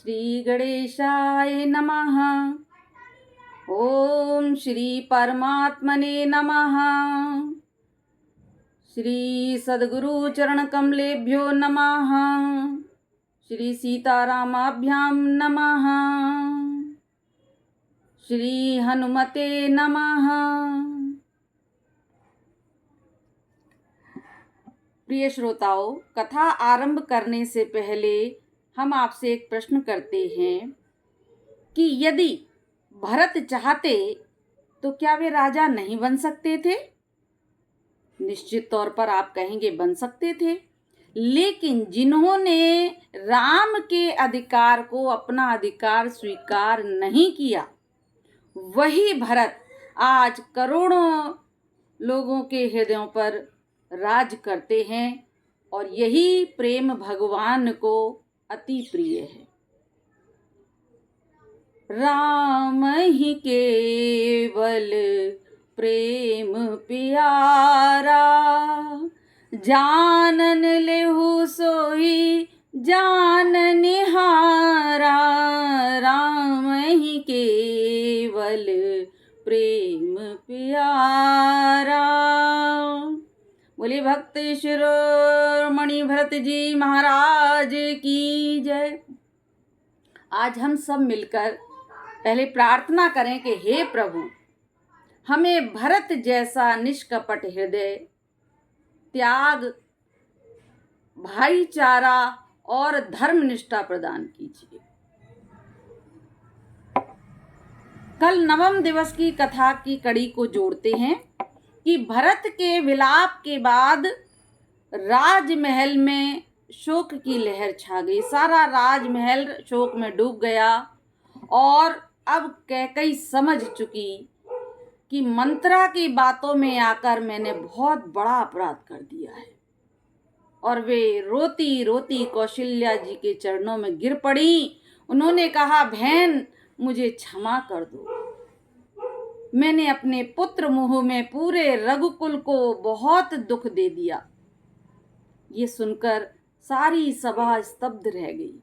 श्री गणेशाय नमः। ओम श्री परमात्मने नमः। श्री सद्गुरु चरण कमलेभ्यो नमः। श्री सीतारामाभ्यां नमः। श्री हनुमते नमः। प्रिय श्रोताओं, कथा आरंभ करने से पहले हम आपसे एक प्रश्न करते हैं कि यदि भरत चाहते तो क्या वे राजा नहीं बन सकते थे? निश्चित तौर पर आप कहेंगे बन सकते थे, लेकिन जिन्होंने राम के अधिकार को अपना अधिकार स्वीकार नहीं किया, वही भरत आज करोड़ों लोगों के हृदयों पर राज करते हैं और यही प्रेम भगवान को अति प्रिय है। राम ही केवल प्रेम प्यारा, जानन लेहु सोई जान निहारा। राम ही केवल प्रेम प्यारा। बोले भक्त शिरोमणि भरत जी महाराज की जय। आज हम सब मिलकर पहले प्रार्थना करें कि हे प्रभु, हमें भरत जैसा निष्कपट हृदय, त्याग, भाईचारा और धर्मनिष्ठा प्रदान कीजिए। कल नवम दिवस की कथा की कड़ी को जोड़ते हैं कि भरत के विलाप के बाद राजमहल में शोक की लहर छा गई। सारा राजमहल शोक में डूब गया और अब कैकई समझ चुकी कि मंत्रा की बातों में आकर मैंने बहुत बड़ा अपराध कर दिया है। और वे रोती रोती कौशल्या जी के चरणों में गिर पड़ी। उन्होंने कहा, बहन मुझे क्षमा कर दो, मैंने अपने पुत्र मोह में पूरे रघुकुल को बहुत दुख दे दिया। ये सुनकर सारी सभा स्तब्ध रह गई।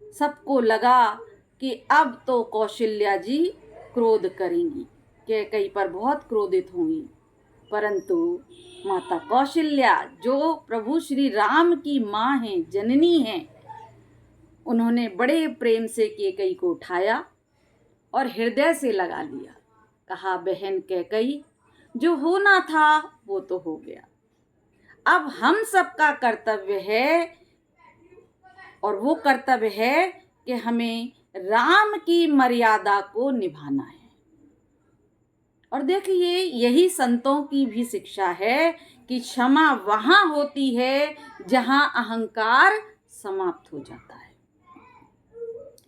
सबको लगा कि अब तो कौशल्या जी क्रोध करेंगी, कैकेयी पर बहुत क्रोधित होंगी। परंतु माता कौशल्या, जो प्रभु श्री राम की माँ हैं, जननी हैं, उन्होंने बड़े प्रेम से कैकेयी को उठाया और हृदय से लगा लिया। कहा, बहन कैकेयी, जो होना था वो तो हो गया। अब हम सबका कर्तव्य है, और वो कर्तव्य है कि हमें राम की मर्यादा को निभाना है। और देखिए, यही संतों की भी शिक्षा है कि क्षमा वहाँ होती है जहाँ अहंकार समाप्त हो जाता है।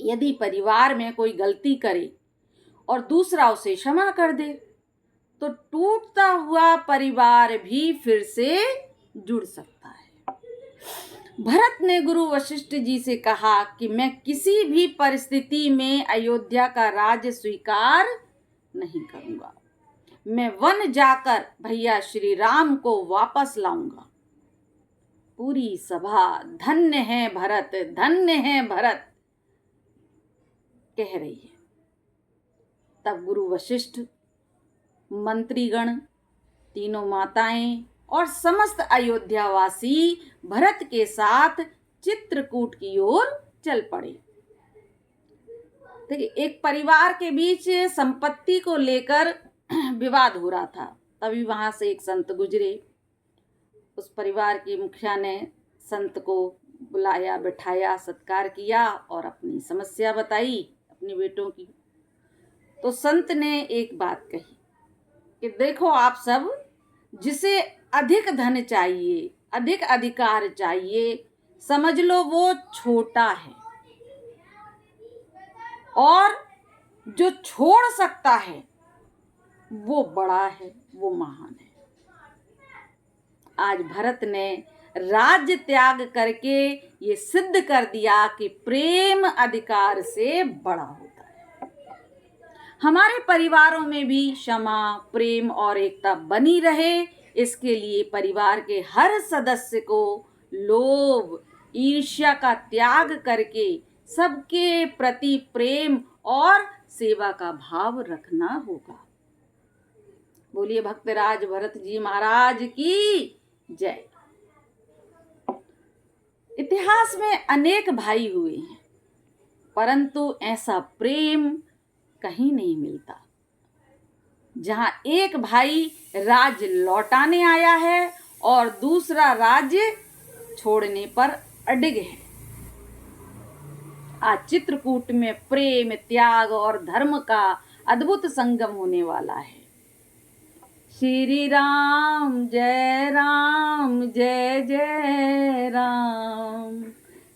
यदि परिवार में कोई गलती करे और दूसरा उसे क्षमा कर दे, तो टूटता हुआ परिवार भी फिर से जुड़ सकता है। भरत ने गुरु वशिष्ठ जी से कहा कि मैं किसी भी परिस्थिति में अयोध्या का राज्य स्वीकार नहीं करूंगा। मैं वन जाकर भैया श्री राम को वापस लाऊंगा। पूरी सभा धन्य है भरत, धन्य है भरत कह रही है। तब गुरु वशिष्ठ, मंत्रीगण, तीनों माताएं और समस्त अयोध्यावासी भरत के साथ चित्रकूट की ओर चल पड़े। देखिए, एक परिवार के बीच संपत्ति को लेकर विवाद हो रहा था। तभी वहां से एक संत गुजरे। उस परिवार की मुखिया ने संत को बुलाया, बिठाया, सत्कार किया और अपनी समस्या बताई अपने बेटों की। तो संत ने एक बात कही कि देखो आप सब, जिसे अधिक धन चाहिए, अधिक अधिकार चाहिए, समझ लो वो छोटा है, और जो छोड़ सकता है वो बड़ा है, वो महान है। आज भरत ने राज्य त्याग करके ये सिद्ध कर दिया कि प्रेम अधिकार से बड़ा होता है। हमारे परिवारों में भी क्षमा, प्रेम और एकता बनी रहे, इसके लिए परिवार के हर सदस्य को लोभ, ईर्ष्या का त्याग करके सबके प्रति प्रेम और सेवा का भाव रखना होगा। बोलिए भक्तराज भरत जी महाराज की जय। इतिहास में अनेक भाई हुए हैं, परंतु ऐसा प्रेम कहीं नहीं मिलता। जहां एक भाई राज लौटाने आया है और दूसरा राज्य छोड़ने पर अडिग है। आज चित्रकूट में प्रेम, त्याग और धर्म का अद्भुत संगम होने वाला है। श्री राम जय जय राम,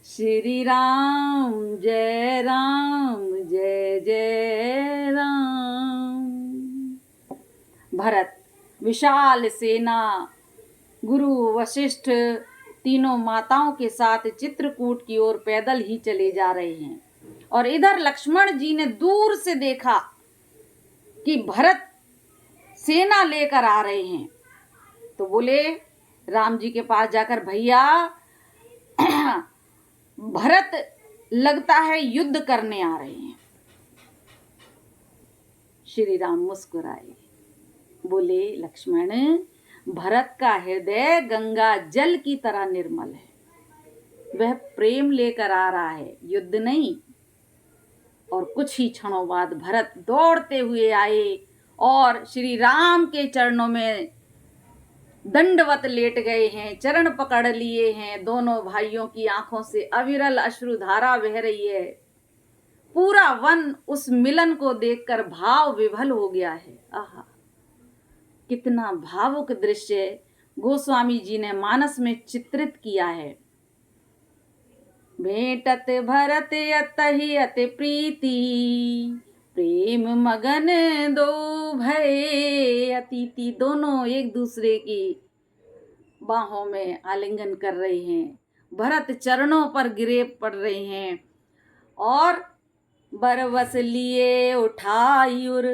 श्री राम जय जय राम। भरत विशाल सेना, गुरु वशिष्ठ तीनों माताओं के साथ चित्रकूट की ओर पैदल ही चले जा रहे हैं। और इधर लक्ष्मण जी ने दूर से देखा कि भरत सेना लेकर आ रहे हैं, तो बोले राम जी के पास जाकर, भैया भरत लगता है युद्ध करने आ रहे हैं। श्री राम मुस्कुराए, बोले लक्ष्मण, भरत का हृदय गंगा जल की तरह निर्मल है। वह प्रेम लेकर आ रहा है, युद्ध नहीं। और कुछ ही क्षणों बाद भरत दौड़ते हुए आए और श्री राम के चरणों में दंडवत लेट गए हैं, चरण पकड़ लिए हैं। दोनों भाइयों की आंखों से अविरल अश्रुधारा बह रही है। पूरा वन उस मिलन को देखकर भाव विभल हो गया है। आहा, कितना भावुक दृश्य गोस्वामी जी ने मानस में चित्रित किया है। भेंटत भरत अतहि अति प्रीति, प्रेम मगन दो भय अतिथि। दोनों एक दूसरे की बाहों में आलिंगन कर रहे हैं, भरत चरणों पर गिरे पड़ रहे हैं और बरबस लिए उठायुर,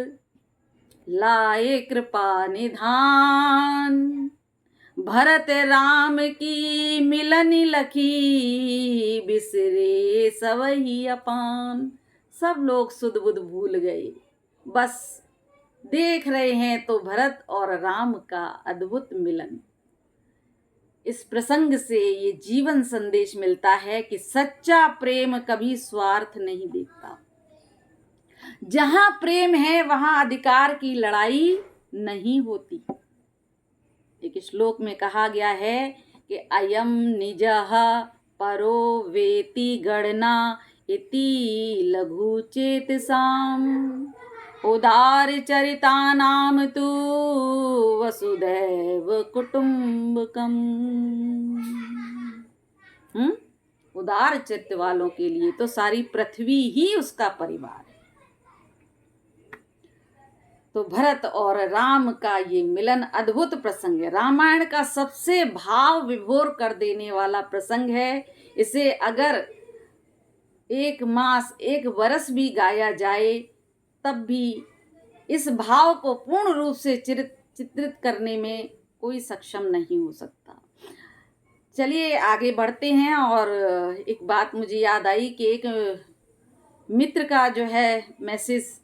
लाए कृपा निधान। भरत राम की मिलन लखी, बिसरे सवही अपान। सब लोग सुध बुध भूल गए, बस देख रहे हैं तो भरत और राम का अद्भुत मिलन। इस प्रसंग से ये जीवन संदेश मिलता है कि सच्चा प्रेम कभी स्वार्थ नहीं देखता। जहां प्रेम है वहां अधिकार की लड़ाई नहीं होती। एक श्लोक में कहा गया है कि अयम निजः परो वेति गणना इति लघु चेतसाम, उदार चरितानाम तु वसुधैव कुटुंबकम। उदार चित्त वालों के लिए तो सारी पृथ्वी ही उसका परिवार है। तो भरत और राम का ये मिलन अद्भुत प्रसंग है। रामायण का सबसे भाव विभोर कर देने वाला प्रसंग है। इसे अगर एक मास, एक वर्ष भी गाया जाए तब भी इस भाव को पूर्ण रूप से चित्रित करने में कोई सक्षम नहीं हो सकता। चलिए आगे बढ़ते हैं। और एक बात मुझे याद आई कि एक मित्र का जो है मैसेज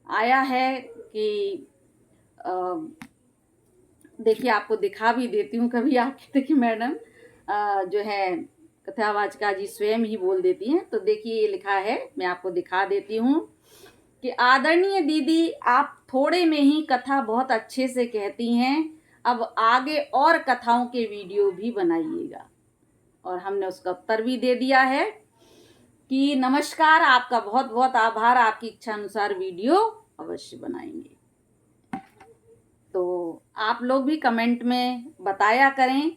आया है कि देखिए आपको दिखा भी देती हूँ। कभी आप कहते कि मैडम जो है कथावाचका जी स्वयं ही बोल देती हैं, तो देखिए ये लिखा है, मैं आपको दिखा देती हूँ कि आदरणीय दीदी, आप थोड़े में ही कथा बहुत अच्छे से कहती हैं, अब आगे और कथाओं के वीडियो भी बनाइएगा। और हमने उसका उत्तर भी दे दिया है कि नमस्कार, आपका बहुत बहुत आभार, आपकी इच्छा अनुसार वीडियो अवश्य बनाएंगे। तो आप लोग भी कमेंट में बताया करें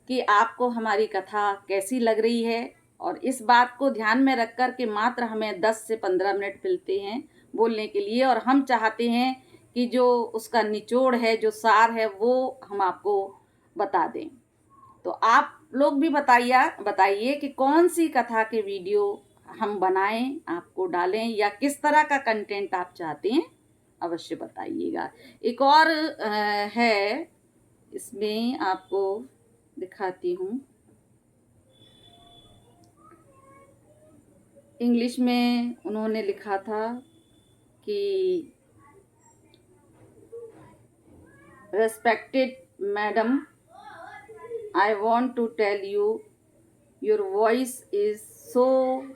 कि आपको हमारी कथा कैसी लग रही है। और इस बात को ध्यान में रखकर कि मात्र हमें 10 से 15 मिनट मिलते हैं बोलने के लिए, और हम चाहते हैं कि जो उसका निचोड़ है, जो सार है, वो हम आपको बता दें। तो आप लोग भी बताइए कि कौन सी कथा के वीडियो हम बनाएं, आपको डालें, या किस तरह का कंटेंट आप चाहते हैं, अवश्य बताइएगा। एक और है, इसमें आपको दिखाती हूँ। इंग्लिश में उन्होंने लिखा था कि respected madam, I want to tell you, your voice is so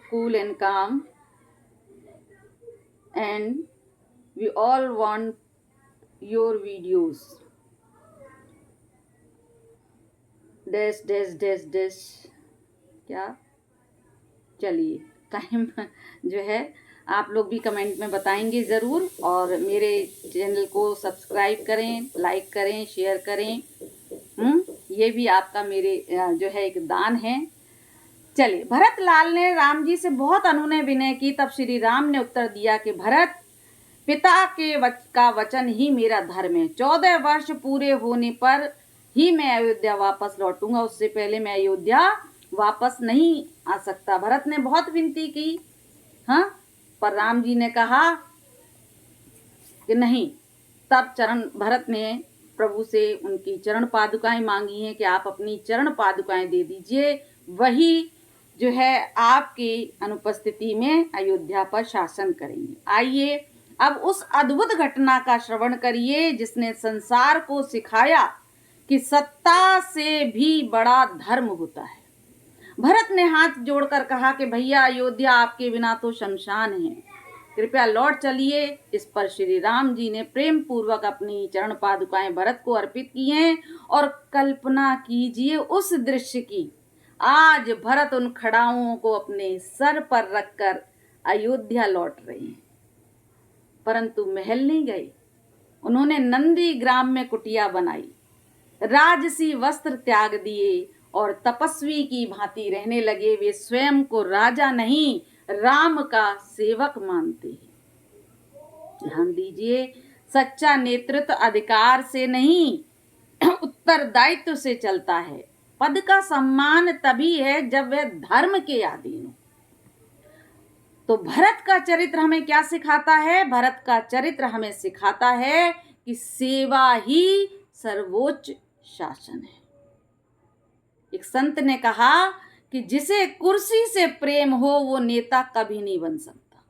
cool and calm, and we all want your videos. Dash dash dash dash. क्या? चलिए, टाइम जो है आप लोग भी कमेंट में बताएंगे ज़रूर, और मेरे चैनल को सब्सक्राइब करें, लाइक करें, शेयर करें। ये भी आपका मेरे जो है एक दान है। चलिए, भरत लाल ने राम जी से बहुत अनुनय विनय की। तब श्री राम ने उत्तर दिया कि भरत, पिता के का वचन ही मेरा धर्म है। 14 वर्ष पूरे होने पर ही मैं अयोध्या वापस लौटूंगा, उससे पहले मैं अयोध्या वापस नहीं आ सकता। भरत ने बहुत विनती की, हाँ, पर राम जी ने कहा कि नहीं। तब भरत ने प्रभु से उनकी चरण पादुकाएं मांगी हैं कि आप अपनी चरण पादुकाएं दे दीजिए, वही जो है आपकी अनुपस्थिति में अयोध्या पर शासन करेंगे। आइए अब उस अद्भुत घटना का श्रवण करिए जिसने संसार को सिखाया कि सत्ता से भी बड़ा धर्म होता है। भरत ने हाथ जोड़कर कहा कि भैया, अयोध्या आपके बिना तो शमशान है, कृपया लौट चलिए। इस पर श्री राम जी ने प्रेम पूर्वक अपनी चरण पादुकाएं भरत को अर्पित की हैं, और कल्पना कीजिए उस दृश्य की। आज भरत उन खड़ाओं को अपने सर पर रखकर अयोध्या लौट रहे हैं, परंतु महल नहीं गए। उन्होंने नंदी ग्राम में कुटिया बनाई, राजसी वस्त्र त्याग दिए और तपस्वी की भांति रहने लगे। वे स्वयं को राजा नहीं, राम का सेवक मानते हैं। ध्यान दीजिए, सच्चा नेतृत्व अधिकार से नहीं, उत्तरदायित्व से चलता है। पद का सम्मान तभी है जब वह धर्म के अधीन हो। तो भरत का चरित्र हमें क्या सिखाता है? भरत का चरित्र हमें सिखाता है कि सेवा ही सर्वोच्च शासन है। एक संत ने कहा कि जिसे कुर्सी से प्रेम हो वो नेता कभी नहीं बन सकता,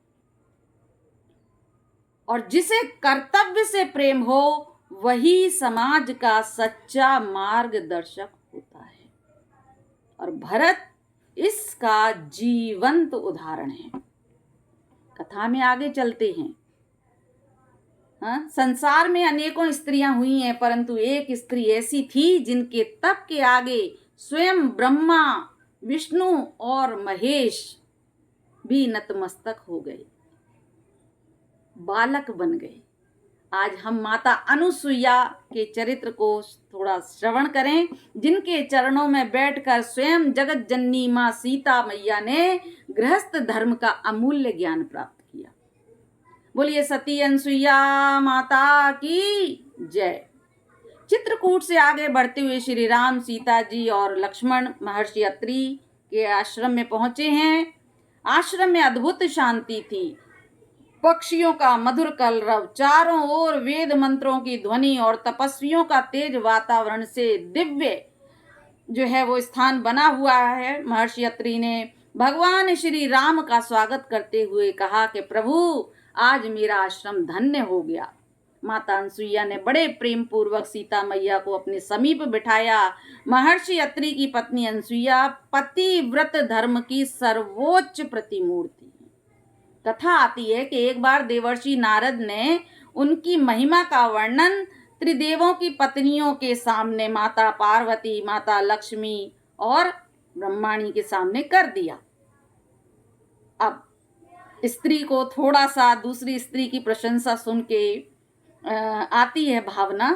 और जिसे कर्तव्य से प्रेम हो वही समाज का सच्चा मार्गदर्शक होता है। और भरत इसका जीवंत उदाहरण है। कथा में आगे चलते हैं। हाँ, संसार में अनेकों स्त्रियां हुई हैं, परंतु एक स्त्री ऐसी थी जिनके तप के आगे स्वयं ब्रह्मा, विष्णु और महेश भी नतमस्तक हो गए, बालक बन गए। आज हम माता अनुसुईया के चरित्र को थोड़ा श्रवण करें, जिनके चरणों में बैठकर स्वयं जगत जननी माँ सीता मैया ने गृहस्थ धर्म का अमूल्य ज्ञान प्राप्त किया। बोलिए सती अनुसुईया माता की जय। चित्रकूट से आगे बढ़ते हुए श्री राम, सीता जी और लक्ष्मण महर्षि अत्रि के आश्रम में पहुंचे हैं। आश्रम में अद्भुत शांति थी। पक्षियों का मधुर कलरव, चारों ओर वेद मंत्रों की ध्वनि और तपस्वियों का तेज वातावरण से दिव्य जो है वो स्थान बना हुआ है। महर्षि अत्रि ने भगवान श्री राम का स्वागत करते हुए कहा कि प्रभु, आज मेरा आश्रम धन्य हो गया। माता अनुसुईया ने बड़े प्रेम पूर्वक सीता मैया को अपने समीप बिठाया। महर्षि अत्रि की पत्नी अनुसुईया पतिव्रत धर्म की सर्वोच्च प्रतिमूर्ति है। कथा आती है कि एक बार देवर्षि नारद ने उनकी महिमा का वर्णन त्रिदेवों की पत्नियों के सामने, माता पार्वती, माता लक्ष्मी और ब्रह्माणी के सामने कर दिया। अब स्त्री को थोड़ा सा दूसरी स्त्री की प्रशंसा सुन के आती है भावना,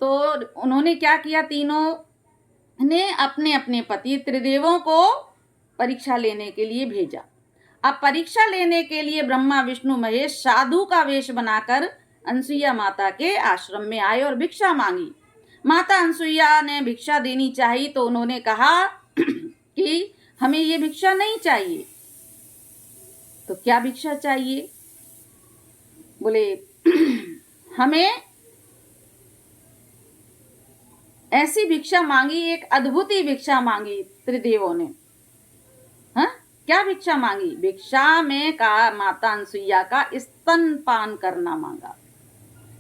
तो उन्होंने क्या किया, तीनों ने अपने अपने पति त्रिदेवों को परीक्षा लेने के लिए भेजा। अब परीक्षा लेने के लिए ब्रह्मा, विष्णु, महेश साधु का वेश बनाकर अनुसुईया माता के आश्रम में आए और भिक्षा मांगी। माता अनुसुईया ने भिक्षा देनी चाहिए तो उन्होंने कहा कि हमें ये भिक्षा नहीं चाहिए। तो क्या भिक्षा चाहिए? बोले हमें ऐसी भिक्षा मांगी, एक अद्भुत ही भिक्षा मांगी त्रिदेवों ने। हाँ, क्या भिक्षा मांगी? भिक्षा में कहा माता अनसुईया का स्तनपान करना मांगा।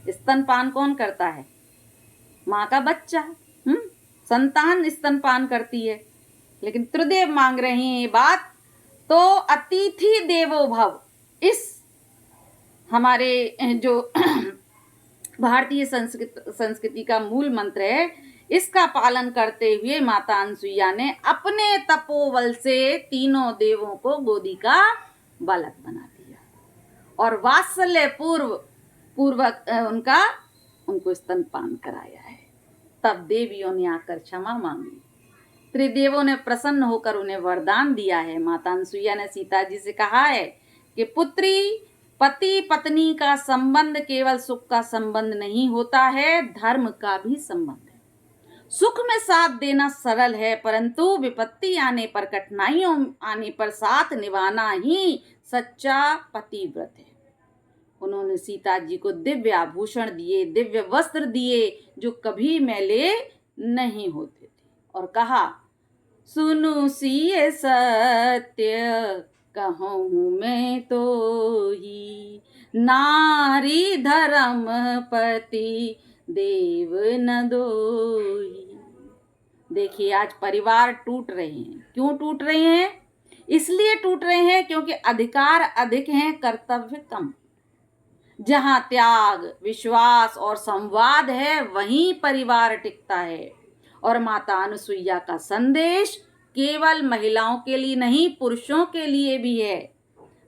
स्तनपान कौन करता है? माँ का बच्चा। संतान स्तनपान करती है। लेकिन त्रिदेव मांग रहे हैं ये बात। तो अतिथि देवो भव, इस हमारे जो भारतीय संस्कृति का मूल मंत्र है, इसका पालन करते हुए माता अनसुईया ने अपने तपोबल से तीनों देवों को गोदी का बालक बना दिया और वात्सल्य पूर्वक उनको स्तनपान कराया है। तब देवियों ने आकर क्षमा मांगी। त्रिदेवों ने प्रसन्न होकर उन्हें वरदान दिया है। माता अनसुईया ने सीता जी से कहा है कि पुत्री, पति पत्नी का संबंध केवल सुख का संबंध नहीं होता है, धर्म का भी संबंध है। सुख में साथ देना सरल है, परंतु विपत्ति आने पर, कठिनाइयों आने पर साथ निभाना ही सच्चा पतिव्रत है। उन्होंने सीता जी को दिव्य आभूषण दिए, दिव्य वस्त्र दिए जो कभी मैले नहीं होते थे, और कहा, सुनु सिय सत्य कहूँ मैं तो ही, नारी धर्म पति देव न दोही। देखिए, आज परिवार टूट रहे हैं। क्यों टूट रहे हैं? इसलिए टूट रहे हैं क्योंकि अधिकार अधिक हैं, कर्तव्य कम। जहां त्याग, विश्वास और संवाद है, वहीं परिवार टिकता है। और माता अनसुईया का संदेश केवल महिलाओं के लिए नहीं, पुरुषों के लिए भी है।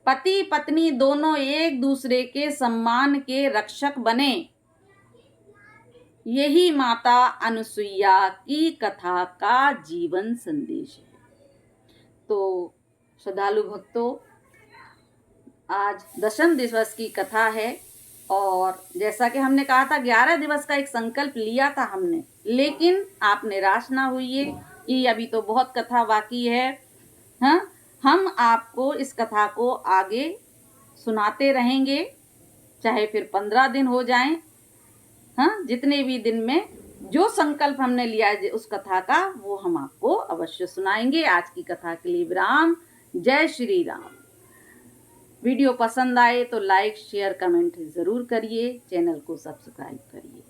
पति पत्नी दोनों एक दूसरे के सम्मान के रक्षक बने, यही माता अनसुईया की कथा का जीवन संदेश है। तो श्रद्धालु भक्तों, आज दशम दिवस की कथा है, और जैसा कि हमने कहा था 11 दिवस का एक संकल्प लिया था हमने, लेकिन आप निराश ना होइए कि अभी तो बहुत कथा बाकी है। हम आपको इस कथा को आगे सुनाते रहेंगे, चाहे फिर 15 दिन हो जाएं। जितने भी दिन में जो संकल्प हमने लिया है उस कथा का, वो हम आपको अवश्य सुनाएंगे। आज की कथा के लिए विराम। जय श्री राम। वीडियो पसंद आए तो लाइक, शेयर, कमेंट जरूर करिए। चैनल को सब्सक्राइब करिए।